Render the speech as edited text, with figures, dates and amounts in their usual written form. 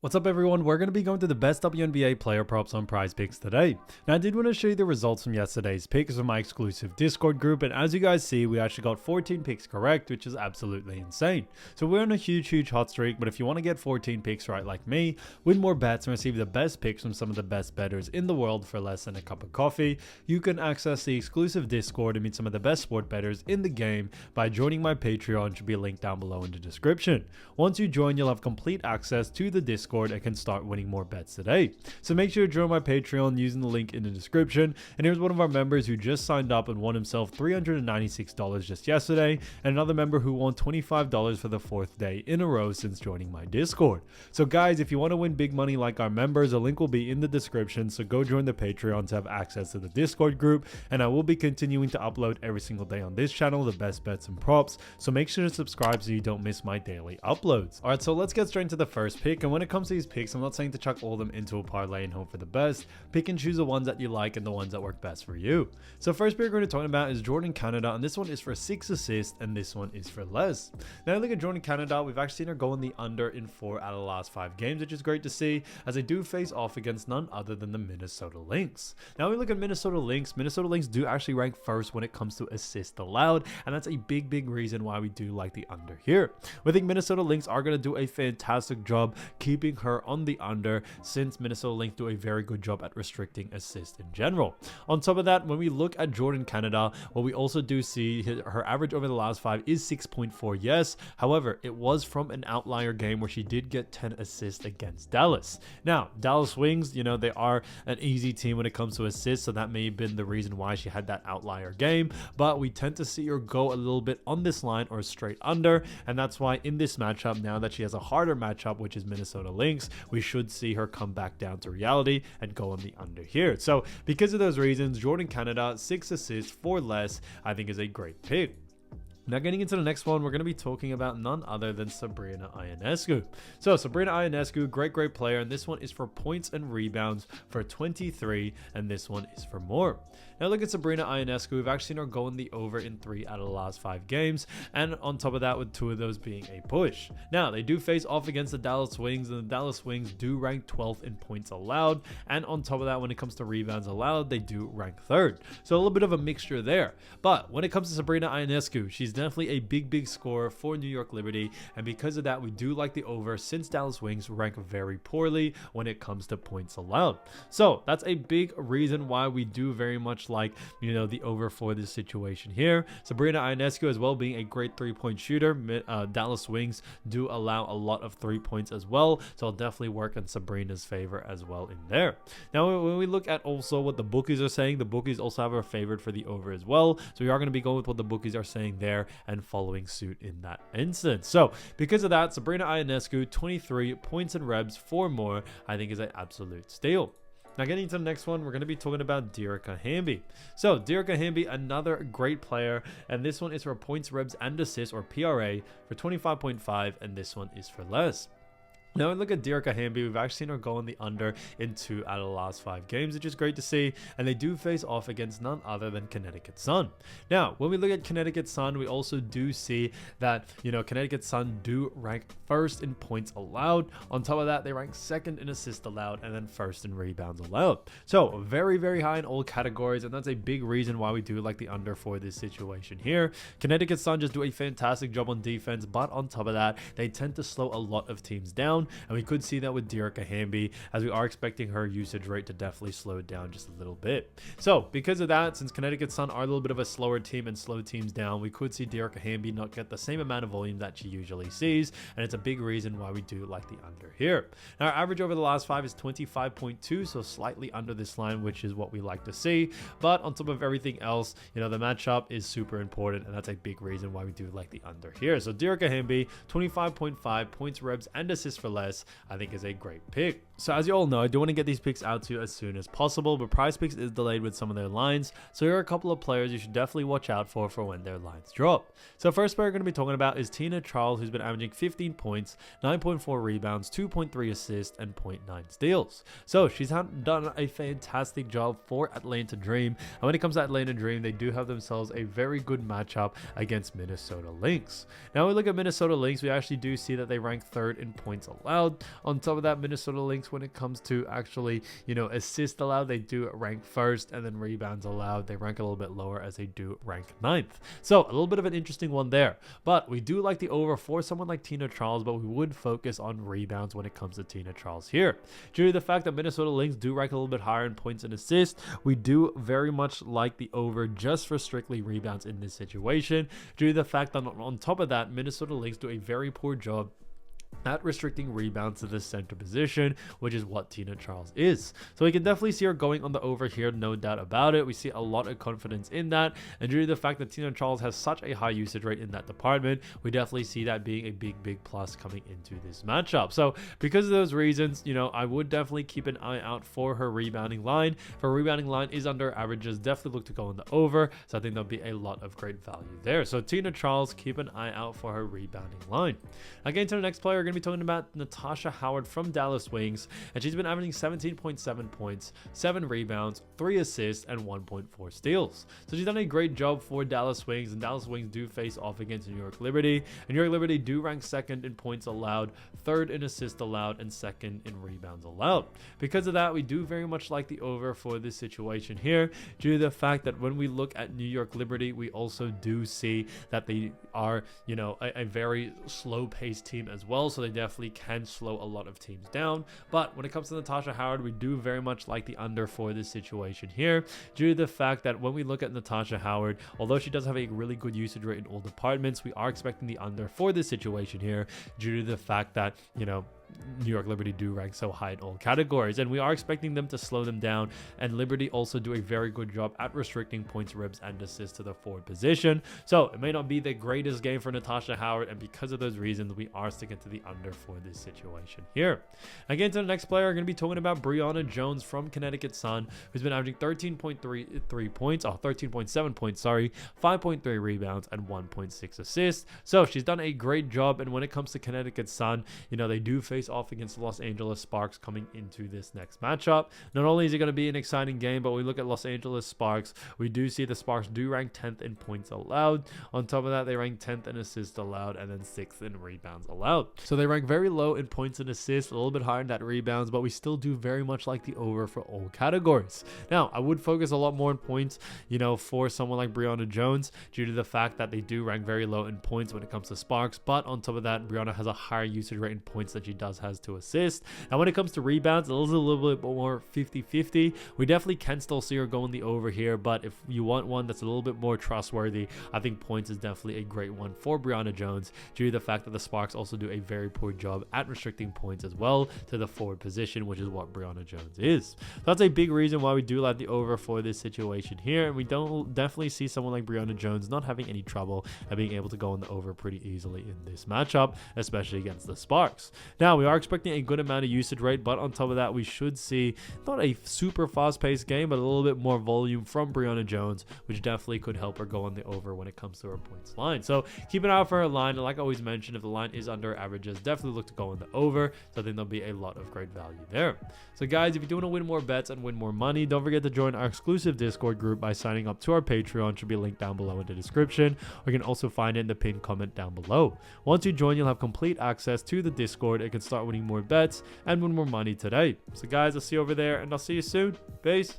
What's up everyone, we're going to be going to the best WNBA player props on PrizePicks today. Now I did want to show you the results from yesterday's picks from my exclusive Discord group, and as you guys see, we actually got 14 picks correct, which is absolutely insane. So we're on a huge hot streak, but if you want to get 14 picks right like me, win more bets and receive the best picks from some of the best bettors in the world for less than a cup of coffee, you can access the exclusive Discord and meet some of the best sport bettors in the game by joining my Patreon, which will be linked down below in the description. Once you join, you'll have complete access to the Discord and can start winning more bets today. So make sure to join my Patreon using the link in the description. And here's one of our members who just signed up and won himself $396 just yesterday, and another member who won $25 for the 4th day in a row since joining my Discord. So guys, if you want to win big money like our members, a link will be in the description, so go join the Patreon to have access to the Discord group, and I will be continuing to upload every single day on this channel the best bets and props, so make sure to subscribe so you don't miss my daily uploads. Alright, so let's get straight into the first pick, and when it comes to these picks, I'm not saying to chuck all of them into a parlay and hope for the best. Pick and choose the ones that you like and the ones that work best for you. So first pick we're going to talk about is Jordan Canada, and this one is for 6 assists and this one is for less. Now look at Jordan Canada, we've actually seen her go in the under in 4 out of the last 5 games, which is great to see, as they do face off against none other than the Minnesota Lynx. Now we look at Minnesota Lynx do actually rank first when it comes to assists allowed, and that's a big reason why we do like the under here. We think Minnesota Lynx are going to do a fantastic job keeping her on the under, since Minnesota Lynx do a very good job at restricting assists in general. On top of that, when we look at Jordan Canada, what we also do see, her average over the last 5 is 6.4, yes. However, it was from an outlier game where she did get 10 assists against Dallas. Now, Dallas Wings, you know, they are an easy team when it comes to assists, so that may have been the reason why she had that outlier game, but we tend to see her go a little bit on this line or straight under, and that's why in this matchup, now that she has a harder matchup, which is Minnesota Lynx, we should see her come back down to reality and go on the under here. So because of those reasons, Jordan Canada, 6 assists for less, I think is a great pick. Now getting into the next one, we're going to be talking about none other than Sabrina Ionescu. So Sabrina Ionescu, great player, and this one is for points and rebounds for 23, and this one is for more. Now look at Sabrina Ionescu, we've actually seen her go in the over in 3 out of the last 5 games, and on top of that with 2 of those being a push. Now they do face off against the Dallas Wings, and the Dallas Wings do rank 12th in points allowed, and on top of that when it comes to rebounds allowed, they do rank 3rd. So a little bit of a mixture there. But when it comes to Sabrina Ionescu, she's definitely a big scorer for New York Liberty, and because of that we do like the over, since Dallas Wings rank very poorly when it comes to points allowed. So that's a big reason why we do very much like, you know, the over for this situation here. Sabrina Ionescu as well being a great 3-point shooter. Dallas Wings do allow a lot of 3 points as well, so I'll definitely work in Sabrina's favor as well in there. Now when we look at also what the bookies are saying, the bookies also have her favored for the over as well, so we are going to be going with what the bookies are saying there and following suit in that instance. So because of that, Sabrina Ionescu, 23 points and rebs for more, I think is an absolute steal. Now getting into the next one, we're going to be talking about Dearica Hamby. So Dearica Hamby, another great player, and this one is for points, rebs, and assists, or PRA, for 25.5, and this one is for less. Now, when we look at Dearica Hamby, we've actually seen her go on the under in 2 out of the last 5 games, which is great to see, and they do face off against none other than Connecticut Sun. Now, when we look at Connecticut Sun, we also do see that, you know, Connecticut Sun do rank 1st in points allowed. On top of that, they rank 2nd in assists allowed, and then 1st in rebounds allowed. So, very high in all categories, and that's a big reason why we do like the under for this situation here. Connecticut Sun just do a fantastic job on defense, but on top of that, they tend to slow a lot of teams down, and we could see that with Dearica Hamby, as we are expecting her usage rate to definitely slow it down just a little bit. So because of that, since Connecticut Sun are a little bit of a slower team and slow teams down, we could see Dearica Hamby not get the same amount of volume that she usually sees, and it's a big reason why we do like the under here. Now our average over the last 5 is 25.2, so slightly under this line, which is what we like to see, but on top of everything else, you know, the matchup is super important, and that's a big reason why we do like the under here. So Dearica Hamby, 25.5 points, rebs, and assists for less, I think is a great pick. So as you all know, I do want to get these picks out to you as soon as possible, but PrizePicks is delayed with some of their lines, so here are a couple of players you should definitely watch out for when their lines drop. So first player we're going to be talking about is Tina Charles, who's been averaging 15 points, 9.4 rebounds, 2.3 assists, and 0.9 steals. So she's done a fantastic job for Atlanta Dream, and when it comes to Atlanta Dream, they do have themselves a very good matchup against Minnesota Lynx. Now when we look at Minnesota Lynx, we actually do see that they rank 3rd in points allowed. On top of that, Minnesota Lynx, when it comes to actually, assist allowed, they do rank first, and then rebounds allowed, they rank a little bit lower as they do rank 9th. So a little bit of an interesting one there, but we do like the over for someone like Tina Charles, but we would focus on rebounds when it comes to Tina Charles here. Due to the fact that Minnesota Lynx do rank a little bit higher in points and assists, we do very much like the over just for strictly rebounds in this situation, due to the fact that on top of that, Minnesota Lynx do a very poor job at restricting rebounds to the center position, which is what Tina Charles is. So we can definitely see her going on the over here, no doubt about it. We see a lot of confidence in that, and due to the fact that Tina Charles has such a high usage rate in that department, we definitely see that being a big plus coming into this matchup. So because of those reasons, I would definitely keep an eye out for her rebounding line. If her rebounding line is under averages, definitely look to go on the over, so I think there'll be a lot of great value there. So Tina Charles, keep an eye out for her rebounding line. Again, to the next player, we're going to be talking about Natasha Howard from Dallas Wings, and she's been averaging 17.7 points, 7 rebounds, 3 assists, and 1.4 steals. So she's done a great job for Dallas Wings, and Dallas Wings do face off against New York Liberty, and New York Liberty do rank 2nd in points allowed, 3rd in assists allowed, and 2nd in rebounds allowed. Because of that, we do very much like the over for this situation here, due to the fact that when we look at New York Liberty, we also do see that they are, a very slow-paced team as well, so they definitely can slow a lot of teams down. But when it comes to Natasha Howard, we do very much like the under for this situation here, due to the fact that when we look at Natasha Howard, although she does have a really good usage rate in all departments, we are expecting the under for this situation here, due to the fact that, New York Liberty do rank so high in all categories, and we are expecting them to slow them down, and Liberty also do a very good job at restricting points, ribs, and assists to the forward position. So it may not be the greatest game for Natasha Howard, and because of those reasons, we are sticking to the under for this situation here. Again, to the next player, we're going to be talking about Brianna Jones from Connecticut Sun, who's been averaging 13.7 points, 5.3 rebounds, and 1.6 assists. So she's done a great job, and when it comes to Connecticut Sun, they do face off against the Los Angeles Sparks coming into this next matchup. Not only is it going to be an exciting game, but we look at Los Angeles Sparks, we do see the Sparks do rank 10th in points allowed. On top of that, they rank 10th in assists allowed, and then 6th in rebounds allowed. So they rank very low in points and assists, a little bit higher in that rebounds, but we still do very much like the over for all categories. Now, I would focus a lot more on points, for someone like Brianna Jones, due to the fact that they do rank very low in points when it comes to Sparks, but on top of that, Brianna has a higher usage rate in points than she has to assist. And when it comes to rebounds, it is a little bit more 50-50. We definitely can still see her going the over here, but if you want one that's a little bit more trustworthy, I think points is definitely a great one for Brianna Jones, due to the fact that the Sparks also do a very poor job at restricting points as well to the forward position, which is what Brianna Jones is. So that's a big reason why we do like the over for this situation here, and we don't definitely see someone like Brianna Jones not having any trouble and being able to go on the over pretty easily in this matchup, especially against the Sparks. Now, we are expecting a good amount of usage rate, but on top of that, we should see not a super fast-paced game, but a little bit more volume from Brianna Jones, which definitely could help her go on the over when it comes to her points line. So keep an eye out for her line, and like I always mentioned, if the line is under averages, definitely look to go on the over. So I think there'll be a lot of great value there. So guys, if you do want to win more bets and win more money, don't forget to join our exclusive Discord group by signing up to our Patreon. Should be linked down below in the description, or you can also find it in the pinned comment down below. Once you join, you'll have complete access to the Discord and can start winning more bets and win more money today. So guys, I'll see you over there, and I'll see you soon. Peace.